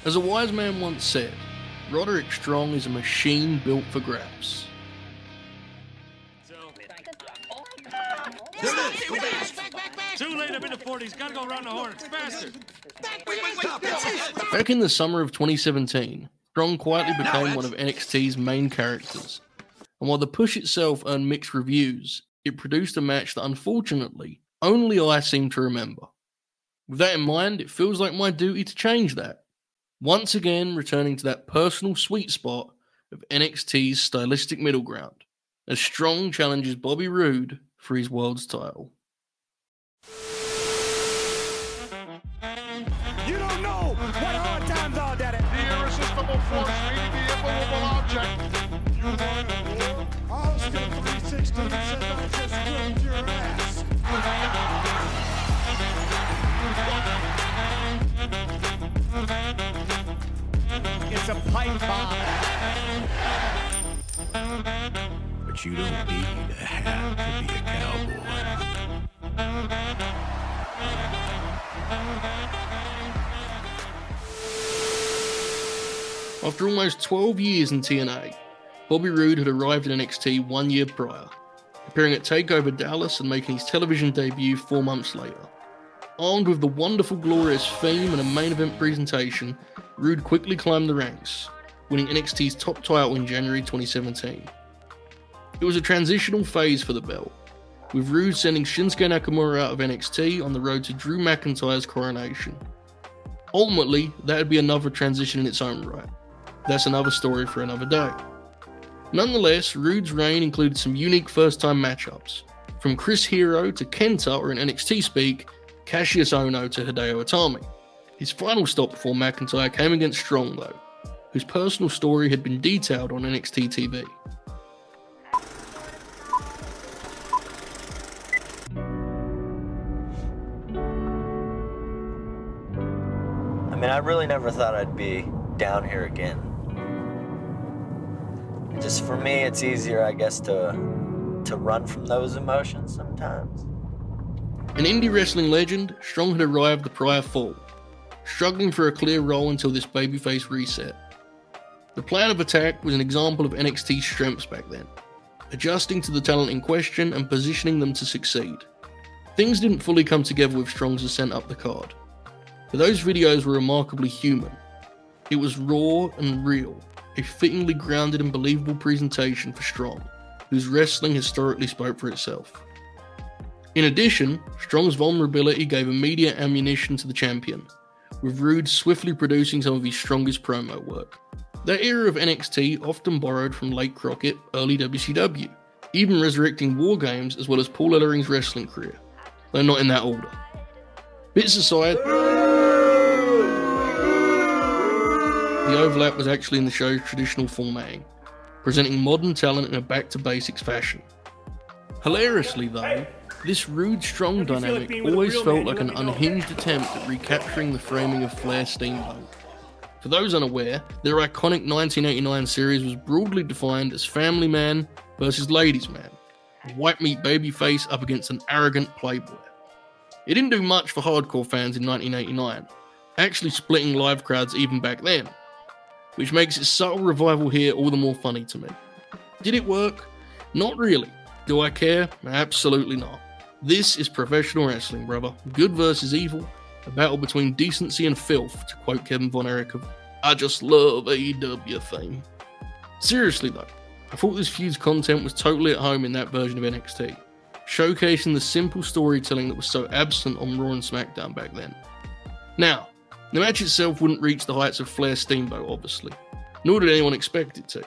As a wise man once said, Roderick Strong is a machine built for graps. Too late, I'm in the 40s. Gotta go around the horn. It's faster. Back in the summer of 2017, Strong quietly became one of NXT's main characters. And while the push itself earned mixed reviews, it produced a match that unfortunately only I seem to remember. With that in mind, it feels like my duty to change that. Once again, returning to that personal sweet spot of NXT's stylistic middle ground, as Strong challenges Bobby Roode for his world's title. You don't know what hard times are, Daddy. The irresistible force meeting the immovable object. You want a war? I was still 360 and said I just whipped your ass. It's a pipe bomb. But you don't need a hat to be a cowboy. After almost 12 years in TNA, Bobby Roode had arrived in NXT 1 year prior, appearing at TakeOver Dallas and making his television debut 4 months later. Armed with the wonderful glorious theme and a main event presentation, Roode quickly climbed the ranks, winning NXT's top title in January 2017. It was a transitional phase for the belt, with Roode sending Shinsuke Nakamura out of NXT on the road to Drew McIntyre's coronation. Ultimately, that would be another transition in its own right. That's another story for another day. Nonetheless, Roode's reign included some unique first-time matchups, from Chris Hero to Kenta, or in NXT speak, Cassius Ohno to Hideo Itami. His final stop before McIntyre came against Strong though, whose personal story had been detailed on NXT TV. I mean, I really never thought I'd be down here again. Just for me, it's easier, I guess, to run from those emotions sometimes. An indie wrestling legend, Strong had arrived the prior fall, struggling for a clear role until this babyface reset. The plan of attack was an example of NXT's strengths back then, adjusting to the talent in question and positioning them to succeed. Things didn't fully come together with Strong's ascent up the card, but those videos were remarkably human. It was raw and real, a fittingly grounded and believable presentation for Strong, whose wrestling historically spoke for itself. In addition, Strong's vulnerability gave immediate ammunition to the champion, with Roode swiftly producing some of his strongest promo work. That era of NXT often borrowed from late Crockett, early WCW, even resurrecting War Games as well as Paul Ellering's wrestling career, though not in that order. Bits aside, the overlap was actually in the show's traditional formatting, presenting modern talent in a back-to-basics fashion. Hilariously though, this Roode-Strong dynamic always felt like an unhinged attempt at recapturing the framing of Flair Steamboat. For those unaware, their iconic 1989 series was broadly defined as Family Man versus Ladies Man, a white meat babyface up against an arrogant playboy. It didn't do much for hardcore fans in 1989, actually splitting live crowds even back then, which makes its subtle revival here all the more funny to me. Did it work? Not really. Do I care? Absolutely not. This is professional wrestling, brother. Good versus evil, a battle between decency and filth, to quote Kevin Von Erich of I Just Love AEW fame. Seriously though, I thought this feud's content was totally at home in that version of NXT, showcasing the simple storytelling that was so absent on Raw and SmackDown back then. Now, the match itself wouldn't reach the heights of Flair Steamboat, obviously, nor did anyone expect it to.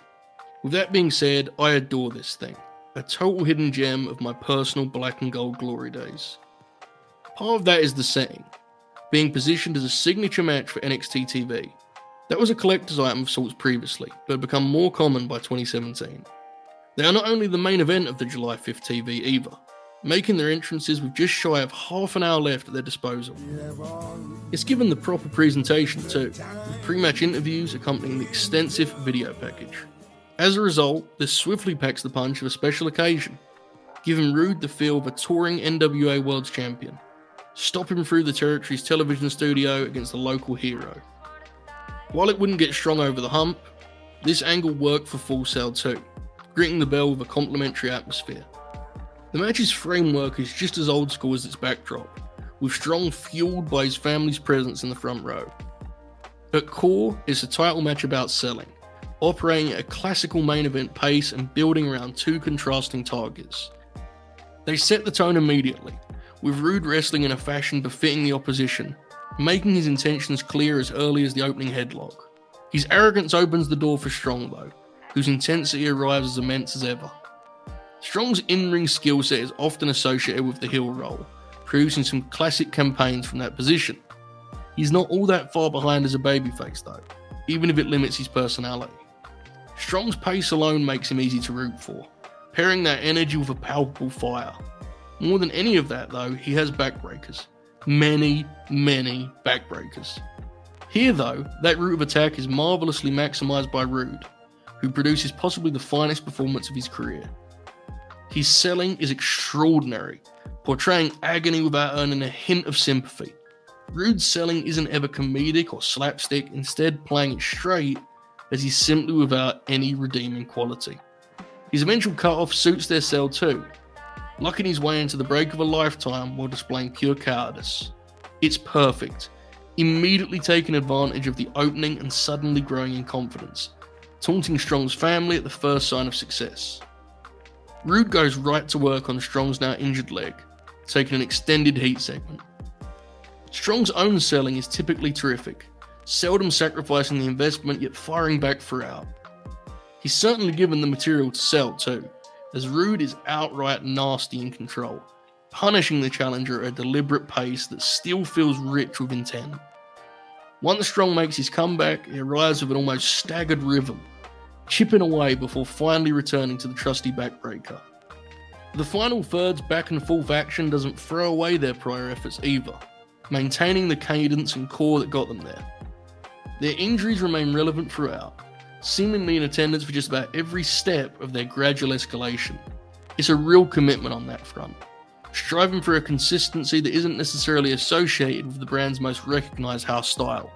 With that being said, I adore this thing, a total hidden gem of my personal black and gold glory days. Part of that is the setting, being positioned as a signature match for NXT TV. That was a collector's item of sorts previously, but had become more common by 2017. They are not only the main event of the July 5th TV either, making their entrances with just shy of half an hour left at their disposal. It's given the proper presentation too, with pre-match interviews accompanying the extensive video package. As a result, this swiftly packs the punch of a special occasion, giving Roode the feel of a touring NWA World Champion, stopping through the territory's television studio against a local hero. While it wouldn't get Strong over the hump, this angle worked for Full Sail too, greeting the bell with a complimentary atmosphere. The match's framework is just as old school as its backdrop, with Strong fueled by his family's presence in the front row. At core, it's a title match about selling, operating at a classical main event pace and building around two contrasting targets. They set the tone immediately, with Roode wrestling in a fashion befitting the opposition, making his intentions clear as early as the opening headlock. His arrogance opens the door for Strong though, whose intensity arrives as immense as ever. Strong's in-ring skill set is often associated with the heel role, producing some classic campaigns from that position. He's not all that far behind as a babyface though, even if it limits his personality. Strong's pace alone makes him easy to root for, pairing that energy with a palpable fire. More than any of that though, he has backbreakers. Many backbreakers. Here though, that route of attack is marvellously maximised by Roode, who produces possibly the finest performance of his career. His selling is extraordinary, portraying agony without earning a hint of sympathy. Roode's selling isn't ever comedic or slapstick, instead playing it straight as he's simply without any redeeming quality. His eventual cut-off suits their sell too, lucking his way into the break of a lifetime while displaying pure cowardice. It's perfect, immediately taking advantage of the opening and suddenly growing in confidence, taunting Strong's family at the first sign of success. Roode goes right to work on Strong's now injured leg, taking an extended heat segment. Strong's own selling is typically terrific, seldom sacrificing the investment yet firing back throughout. He's certainly given the material to sell too, as Roode is outright nasty in control, punishing the challenger at a deliberate pace that still feels rich with intent. Once Strong makes his comeback, he arrives with an almost staggered rhythm, chipping away before finally returning to the trusty backbreaker. The final third's back and forth action doesn't throw away their prior efforts either, maintaining the cadence and core that got them there. Their injuries remain relevant throughout, seemingly in attendance for just about every step of their gradual escalation. It's a real commitment on that front, striving for a consistency that isn't necessarily associated with the brand's most recognised house style.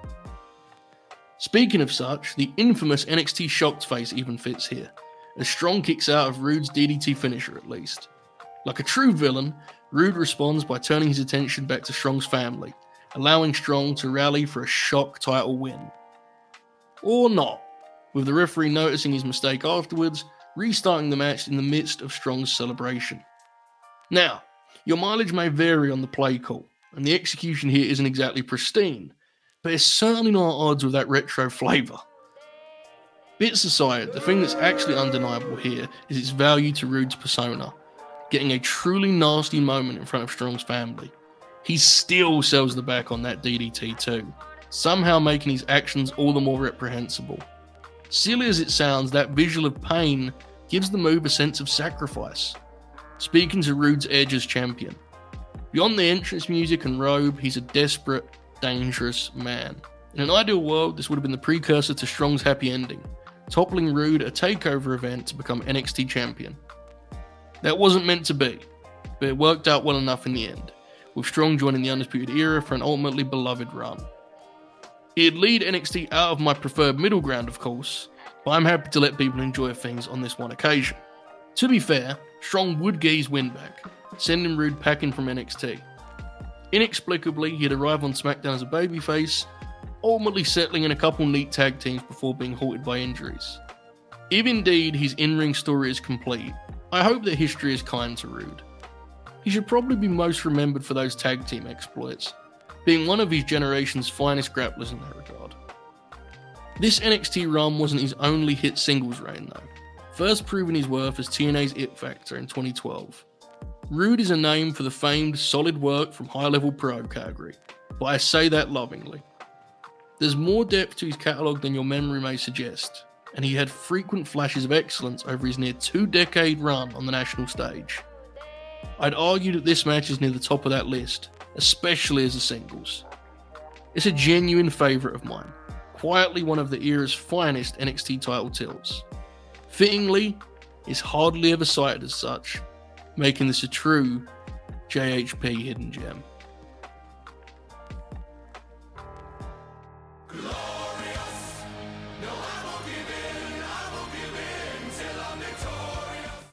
Speaking of such, the infamous NXT shocked face even fits here, as Strong kicks out of Roode's DDT finisher at least. Like a true villain, Roode responds by turning his attention back to Strong's family, allowing Strong to rally for a shock title win. Or not, with the referee noticing his mistake afterwards, restarting the match in the midst of Strong's celebration. Now, your mileage may vary on the play call, and the execution here isn't exactly pristine, but it's certainly not at odds with that retro flavour. Bits aside, the thing that's actually undeniable here is its value to Roode's persona, getting a truly nasty moment in front of Strong's family. He still sells the back on that DDT too, somehow making his actions all the more reprehensible. Silly as it sounds, that visual of pain gives the move a sense of sacrifice, speaking to Roode's edge as champion. Beyond the entrance music and robe, he's a desperate, dangerous man. In an ideal world, this would have been the precursor to Strong's happy ending, toppling Roode at a takeover event to become NXT champion. That wasn't meant to be, but it worked out well enough in the end, with Strong joining the Undisputed Era for an ultimately beloved run. It'd lead NXT out of my preferred middle ground, of course, but I'm happy to let people enjoy things on this one occasion. To be fair, Strong would get his win back, sending Roode packing from NXT. Inexplicably, he'd arrive on SmackDown as a babyface, ultimately settling in a couple neat tag teams before being halted by injuries. If indeed his in-ring story is complete, I hope that history is kind to Roode. He should probably be most remembered for those tag team exploits, being one of his generation's finest grapplers in that regard. This NXT run wasn't his only hit singles reign though, first proving his worth as TNA's It Factor in 2012. Roode is a name for the famed solid work from high-level pro category, but I say that lovingly. There's more depth to his catalogue than your memory may suggest, and he had frequent flashes of excellence over his near 2-decade run on the national stage. I'd argue that this match is near the top of that list, especially as a singles. It's a genuine favourite of mine, quietly one of the era's finest NXT title tilts. Fittingly, it's hardly ever cited as such, making this a true JHP hidden gem.